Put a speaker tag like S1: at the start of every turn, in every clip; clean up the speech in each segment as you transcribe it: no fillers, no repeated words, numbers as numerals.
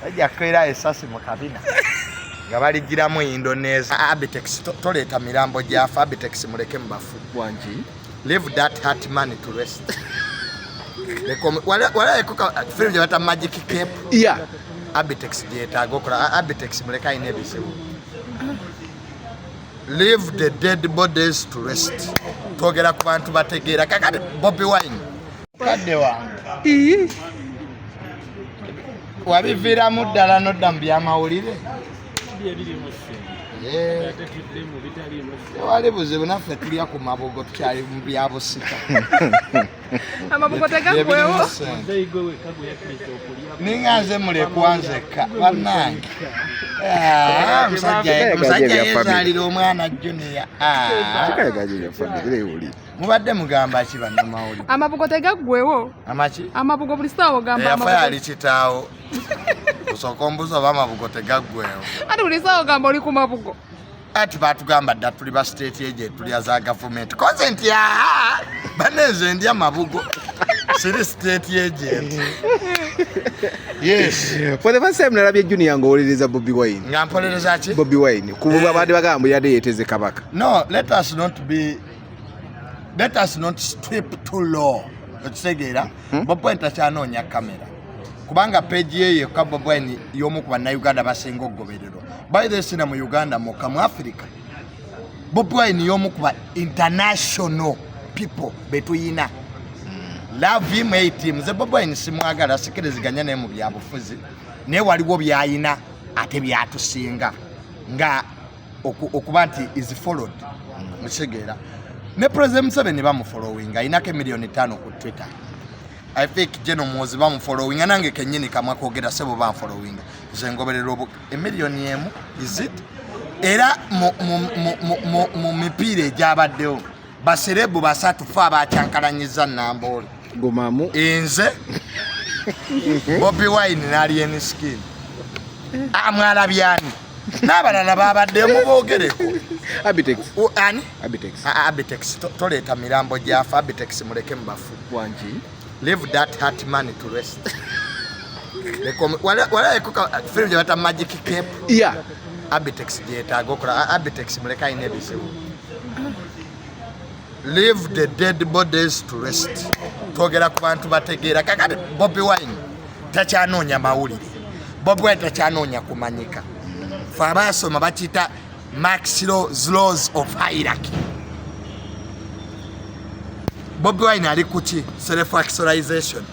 S1: ajja kwera esasi mu kabina nga baligiramu Indonesia. Abtex toleta mirambo gyafa. Abtex muleke mbafu
S2: wanji.
S1: Leave that heart money to rest. Wala ekuka film jabata magic cape.
S2: Yeah.
S1: Abtex yetaaga okola. Abtex muleka ine bisebu. Leave the dead bodies to rest. Togera ku bantu bategeera kakati Bobi Wine. Kadde wange. Wabivira muddala nodda mu byamawulire. Wali buzibu naffe tulya ku mabugo tukyali mu byabusika.
S3: Amabugo tegaggwewo.
S1: Ninganze mulekwanzeka bannange. Musajja yezaalira omwana Junior. Mubadde mugamba ki bannamawulire?
S3: Amabugo tegaggwewo.
S1: Amaki?
S3: Amabugo buli ssaawa ogamba
S1: amabugo. Yafa yali kitaawo. Osooka ombuuza oba amabugo tegaggwewo.
S3: Ati buli ssaawa ogamba oli ku mabugo.
S1: Ati batugamba dda tuli ba state agent tuli za government. Consent ya baneze ndi amabugo. Siri state agent. Yes.
S2: For the first time nalabye Junior ng'owuliriza Bobi Wine.
S1: Nga mpolereza ki?
S2: Bobi Wine. Kuba baadde bagamba yadde yeteze kabaka.
S1: No, let us not strip too low. Okisegeera? Bobi Wine takyanoonya kamera. Kubanga page ye ka Bobi Wine y'omu ku bannayuganda basinga okugobererwa. By the way, mu Uganda mu Africa. Bobi Wine y'omu ku ba international people betuyina. Love him, hate him. Ze Bobi Wine simwagala sikiriziganya naye mu byabufuzi. Naye waliwo byayina ate byatusinga. Nga okuba nti is followed. Mukisegeera. Ne President Museveni bamufollowing ayinako 5 million ku Twitter. I think General Muzi bamufollowing nange kenyini kamwa kogera sebo bamufollowing. Ze ngoberero 1 million yemu is it? Era mu mipire gyabaddewo baserebu basatu fa abacyankalanyiza Nambole.
S2: Gomamu
S1: Enze Bobi Wine nali en skin. Amwalabyani. N'abalala babaddemu boogereko.
S2: Abtex.
S1: Ani?
S2: Abtex.
S1: Abtex toleta mirambo gyafa. Abtex muleke mbafu
S2: wanji.
S1: Leave that heart money to rest. Wala ekuka film jabata magic cape.
S2: Yeah.
S1: Abtex yetaaga okola. Abtex muleka ine bisebu. Leave the dead bodies to rest. Togera ku bantu bategeera kakati Bobi Wine takyanoonya mawulire. Bobi Wine takyanoonya kumanyika. Fa basoma bakita Maxwell's laws of hierarchy. Bobi Wine ali kuki self actualization.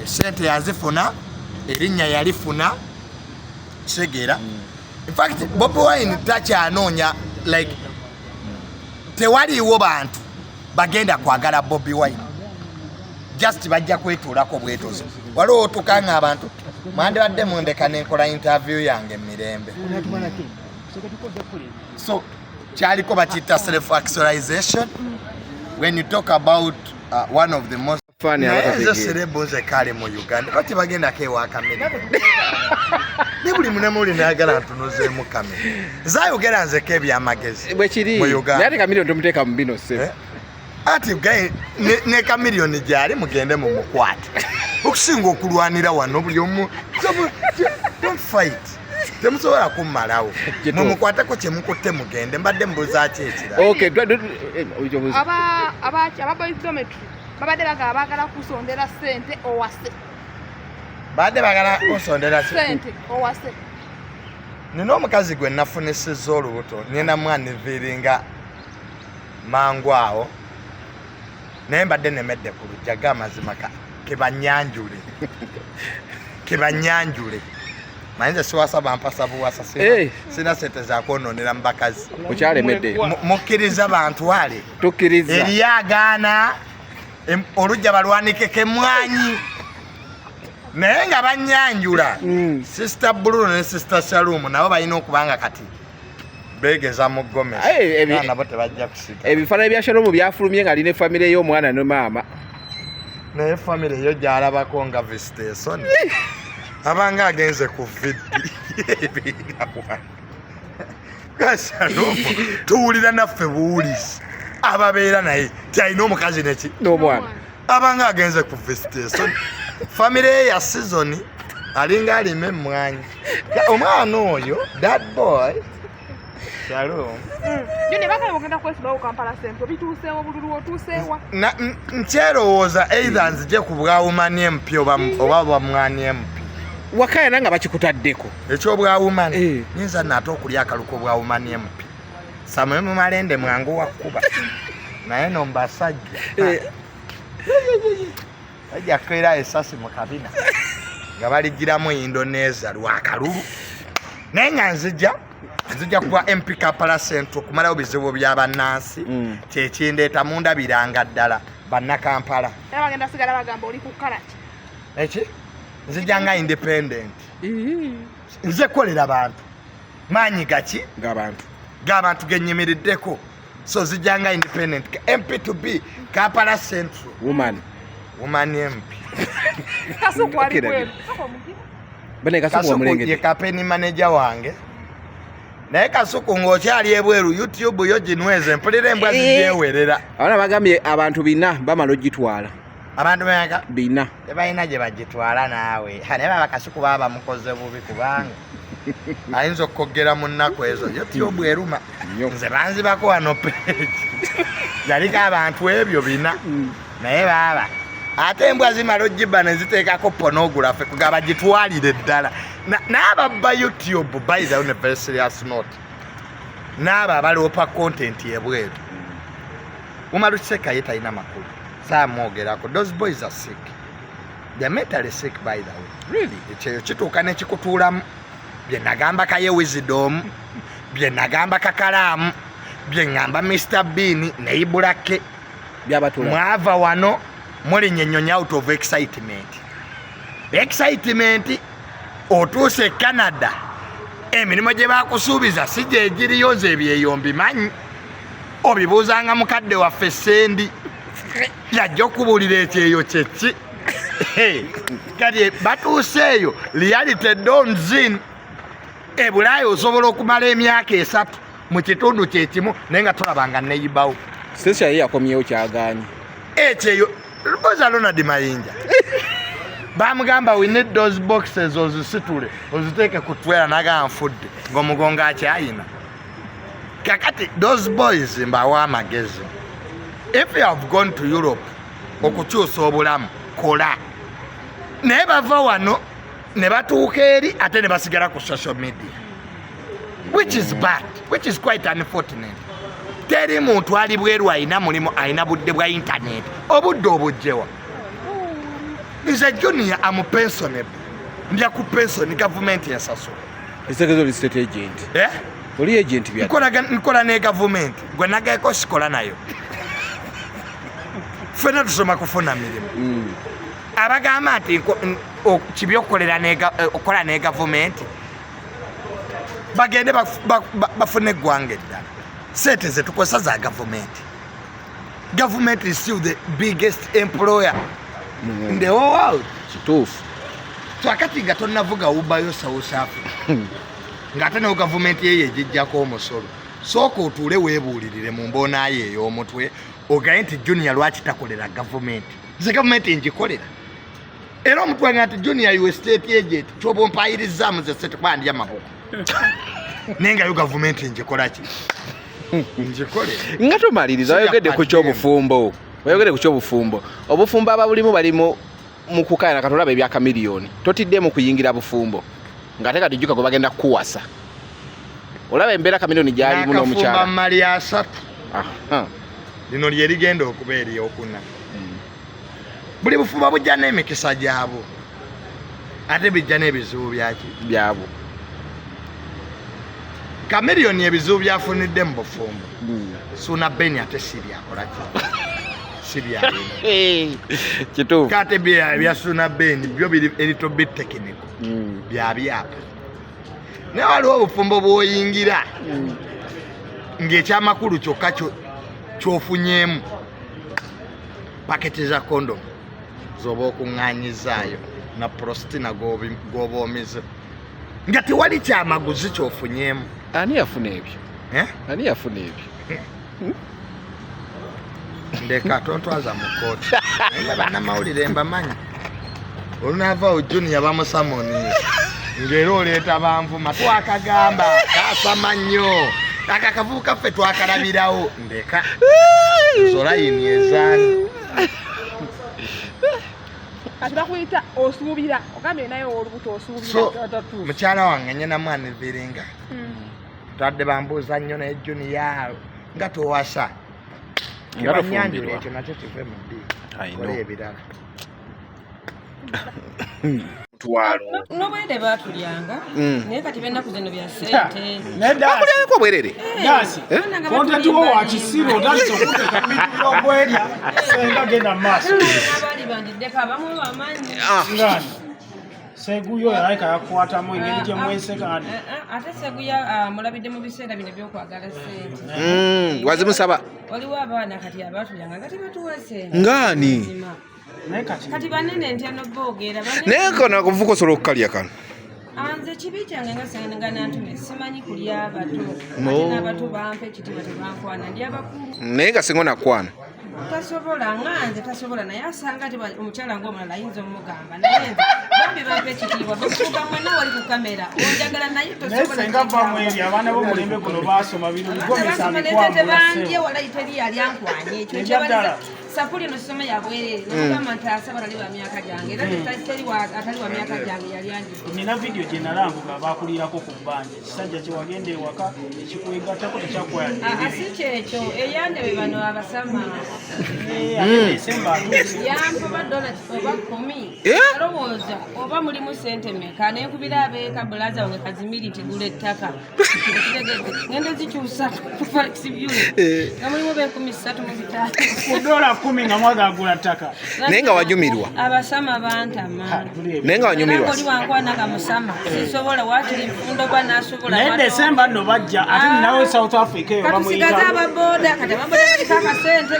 S1: Sente yazifuna erinnya yalifuna segera. In fact Bobi Wine takyanoonya like tewaliwo bantu bagenda kwagala Bobi Wine. Just bajja kwetuulako bwetozo. Waliwo otukanga abantu mwande badde mundeka nenkola interview yange mirembe. So kyaliko bakita self actualization. When you talk about one of the most
S2: funny
S1: celebrities kale mu Uganda bati bagenda kewa kamera. Ne buli munemuli nagala ntunoze mu kamera. Zayogera nze kebyamagezi.
S2: Bwe kiri. Yate kamera ndomuteeka mu bino se.
S1: Ati guy ne kamilioni gyali mugende mu mukwate. Okusinga okulwanira wano buli omu. Don't fight. Temusobola kummalawo. Mumukwatako kye mukutte mugende mbadde mbuza kyekira.
S2: Okay.
S3: Ababoidometry babadde bagala kusondera sente owase.
S1: Badde bagala kusondera
S3: sente owase.
S1: Nina omukazi gwe nafunisizza olubuto nina mwana viringa mangu awo naye mbadde nemedde ku lujjaga amazima kebanyanjule mayinza siwasaba mpasa buwasa sina sente zakwononera mu bakazi
S2: okyalemedde
S1: mukkiriza bantu wale
S2: tukkiriza
S1: eryagaana olujja balwanikeko emwanyi naye nga banyanjula Sister Blue ne Sister Shalom nabo balina okubanga kati begeza mu Gomez nabo tebajja kusika
S2: ebifaananyi bya Shalom byafulumye nga alina family ey'omwana ne maama
S1: naye family eyo gyalabako nga visitation abanga agenze ku vidi Shalom tuwulira naffe buwulizi ababeera naye tyalina omukazi neki
S2: n'omwana
S1: abanga agenze ku visitation family ya season alinga alime emmwanyi omwana oyo that boy Shalom.
S3: Yone bakale ogenda kwesiba ku Kampala Central bituuseewo bululu otuuseewa.
S1: Nkyerowooza either nzije ku bwawumani empi oba bwamwani empi.
S2: Wakaya nanga bakikutaddeko.
S1: Ekyobwawumani nyinza nate okulya akaluko bwawumani empi. Samwe mu malende mwangu wakuba. Naye no mbasajja. Ajja kwera esasi mu kabina. Nga baligiramu Indonesia lwakalulu. Naye nga nzija kuba MP Kampala Central kumalawo bizibu by'abannansi kyekindeeta mundabiranga ddala bannakampala.
S3: Era bagenda sigala bagamba oli ku kalaki.
S1: Eki nzija nga independent. Nze kolera bantu maanyi gaki g'abantu gennyimiriddeko. So nzija nga independent MP to be Kampala Central
S2: woman
S1: MP.
S3: Kasuku ali kweli.
S2: Bane Kasuku
S1: ye kapeni manager wange. Naye Kasuku ng'okyali ebweru YouTube yo ginweze mpulira embwa zigyewerera.
S2: Abana bagambye abantu bina bamala ogitwala.
S1: Abantu banga
S2: bina
S1: tebalina gye bagitwala naawe. Naye baba Kasuku baba bamukoze bubi kubanga ayinza okukoggera mu nnaku ezo YouTube eruma. Nze banzibako wano page. Yaliko abantu ebyo bina. Naye baba ate embwa zimala ogibba ne ziteekako pornography kugaba gitwalire ddala. N'ababba YouTube by the on a very serious note. N'abo abaloopa content ebweru. Umar Kisekka ye talina makulu. Saamwogerako. Those boys are sick. They're mentally sick by the way.
S2: Really?
S1: Ekyo kituuka ne kikutuulamu. Bye nagamba Kaye Wisdom, bye nagamba Kakalaamu, bye ngamba Mr. Bean ne Ibulake.
S2: Byabatula.
S1: Mwava wano muli nyenyonya out of excitement. Excitement otuuse Canada. Emirimu gye bakusuubiza si gye giriyo nze ebyeyombi manyi. Obibuuzanga mukadde waffe Sendi. Yajja okubuulira ekyeyo kyeki. Kati batuuseeyo reality dawns in. Ebulaaya osobola okumala emyaka 3 mu kitundu kyekimu naye nga tulabanga neyibawo.
S2: Sesha ye yakomyewo kyagaanyi.
S1: Ekyeyo Luboza Ronald Mayinja. Bamugamba we need those boxes ozisitule oziteeke ku twera naga nfudde ng'omugongo akyayina. Kakati those boys mbawa amagezi. If you have gone to Europe okukyusa obulamu kola. Naye bava wano ne batuuka eri ate ne basigala ku social media. Which is bad, which is quite unfortunate. Teri muntu ali bweru ayina mulimu ayina budde bwa internet. Obudde obujjewa. Is a junior, I'm pensionable. Ndia ku pension government yasaso.
S2: Isekezo li state agent. Oli agent bya.
S1: Nkola ne government. Gwe nagayeko sikola nayo. Fena tusoma kufuna mirimu. Abagamba nti kibyokolera ne government. Bagende bafune eggwanga eddala. Sente ze tukozesa za government. Government is still the biggest employer in the whole world.
S2: Kituufu.
S1: Twakati nga tonnavuga ubayo South Africa. Ng'ate ne government ye yejjako omusolo. Sooka otuule weebuulirire mu mboona ye ey'omutwe ogaye nti junior lwaki takolera government. Ze government ngikolera. Era omutwe nga nti junior you state agent kyoba ompayirizaamu ze sete kuba ndya maboko. Naye nga yo government ngikola ki? Ngikolera.
S2: Nga tomaliriza oyogedde ku ky'obufumbo. Oyogedde ku ky'obufumbo. Obufumbo ababulimu bali mu kukaayana katolaba ebyaka miliyoni. Totidde mu kuyingira bufumbo. Ng'ate kati jjuka gwe bagenda kuwasa. Olaba embeera kamiliyoni gyalimu n'omukyala.
S1: Nakafumba mali 3.
S2: Aha.
S1: Lino lye ligenda okubeera eryokuna. Buli bufumbo bujja n'emikisa gyabo. Ate bijja n'ebizibu byabo. Kamiliyoni ebizibu byafunidde mu bufumbo. Suna Beni ate sibyakola ki? Sibyalina.
S2: Kituufu.
S1: Kate bya Suna Beni byo biri a little bit technical. Byapa. Ne waliwo obufumbo bw'oyingira. Ng'ekyamakulu kyokka ky'ofunyemu paketi za kondom zoba okuŋŋaanyizaayo na prostina gw'oba omize. Nga tewali kyamaguzi ky'ofunyemu.
S2: Ani yafuna ebyo? Ani yafuna ebyo?
S1: Ndeka tontwaza mu kooti. Naye bannamawulire mbamanyi. Olunava Junior bamusamoni. Ngero oleeta banvuma twakagamba kasama nnyo. Akakavuka ffe twakalabirawo ndeka. Zola yiniyezani.
S3: Atakuyita osuubira ogambe nayo olubuto osuubira.
S1: So mukyala wange nyina mwana viringa. Twadde bambuuza nnyo ne Junior nga towasa. Kibanyanjula ekyo nakyo kive mu ddi. Kola ebirala.
S4: Twalo. Nobwede batulyanga. Naye kati bennaku zino bya ssente.
S2: Bakulyangako bwerere.
S5: Dasi. Konta tuwo wa kisiro otandise okuteeka mitulo ogwerya senga genda mu maaso.
S4: Abali bandiddeko abamu bamanyi.
S5: Ngani. Seguyo yalika yakwatamu engeri gye mweseka.
S4: Ate seguya mulabidde mu biseera bino by'okwagala ssente.
S2: Wazimusaba.
S4: Waliwo abaana kati abatulyanga kati batuwa ssente.
S2: Ngani.
S4: Kati banene ntya n'oboogera
S2: naye kono akuvuka osobola okukalya kano
S4: nze kibi kyange nga Senga Nantume simanyi kulya abato ate n'abato bampa ekitiibwa tebankwana ndi abakulu
S2: naye nga singa onakwana
S4: tasobola nga nze tasobola naye asanga ati omukyala ng'omulala ayinza omugamba naye nze bambi bampa ekitiibwa bekuuga mwena wali ku kamera onjagala naye tosobola
S5: senga bamweri abaana b'omulembe guno baasoma bino
S4: tebandye wala teri yali ankwanye ekyo kyebaliza sapuli eno sisoma yabwerere namugamba nti asaba tali wa myaka gyange era atali wa myaka gyange yali anjise
S5: nina vidiyo gye nalambuga abakulirako ku bbanja ekisajja kye wagenda ewaka ekikwegattako tekyakwaya
S4: si kyekyo eyande be bano abasama
S5: ate Desemba atuuse
S4: yampa $1 oba 10 alowooza oba mulimu ssente meka nenkubira abeeka bulaza wange kazimiri nti gula ettaka ngende zikyusa flexible nga mulimu $3,500 mu bitano
S5: $10 nga mwagagula ttaka
S2: naye nga wanyumirwa
S4: abasama bantama
S2: naye nga wanyumirwa
S4: oli wankwana kamusama sisobola wakiri nfundo ba nasobola
S5: naye Desemba nno bajja ate nawe South Africa eyo bamuyita
S4: katusigaza ababoda kati ababoda baliko akasente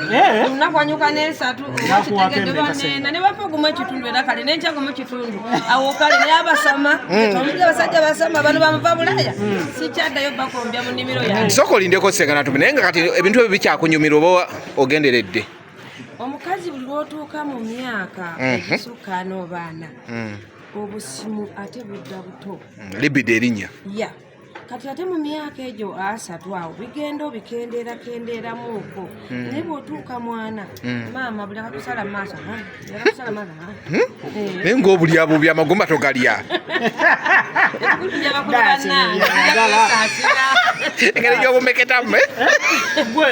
S4: olunaku anyuka n'esatu obakitegedde banena ne bapa ogumu ekitundu era kale nenkyagumu ekitundu awo kale naye abasama omuli abasajja basama bano bamuva bulaya sikyaddayo bakombya mu nnimiro yange
S2: sooka olindeko Senga Nantume naye nga kati ebintu ebyo bikyakunyumira oba ogenderedde
S4: omukazi buli lwotuuka mu myaka egisukka n'obaana obusimu ate budda buto
S2: libidde erinnya
S4: ya kati ate mu myaka egyo 3 awo bigenda obikendeerakendeeramuuko naye bw'otuuka mwana maama buli akakusala mu maaso
S2: naye ng'obulya bubi amagumba togalya engeri gy'obumeketamu
S5: gwe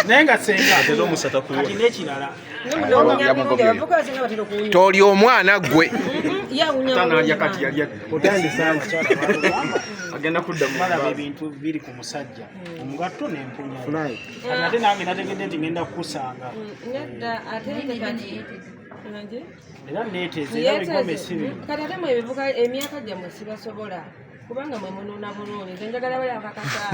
S5: naye nga Senga kati n'ekirala
S2: toli omwana gwe
S5: agenda kudda mubalaba ebintu biri ku musajja omugatto n'empunya ate nange nategedde nti ngenda kukusanga era neeteeza era bigome sibi
S4: kati ate mwebivuga emyaka gyammwe sibasobola kubanga mwe munuuna bulungi nze njagala bali akakasaa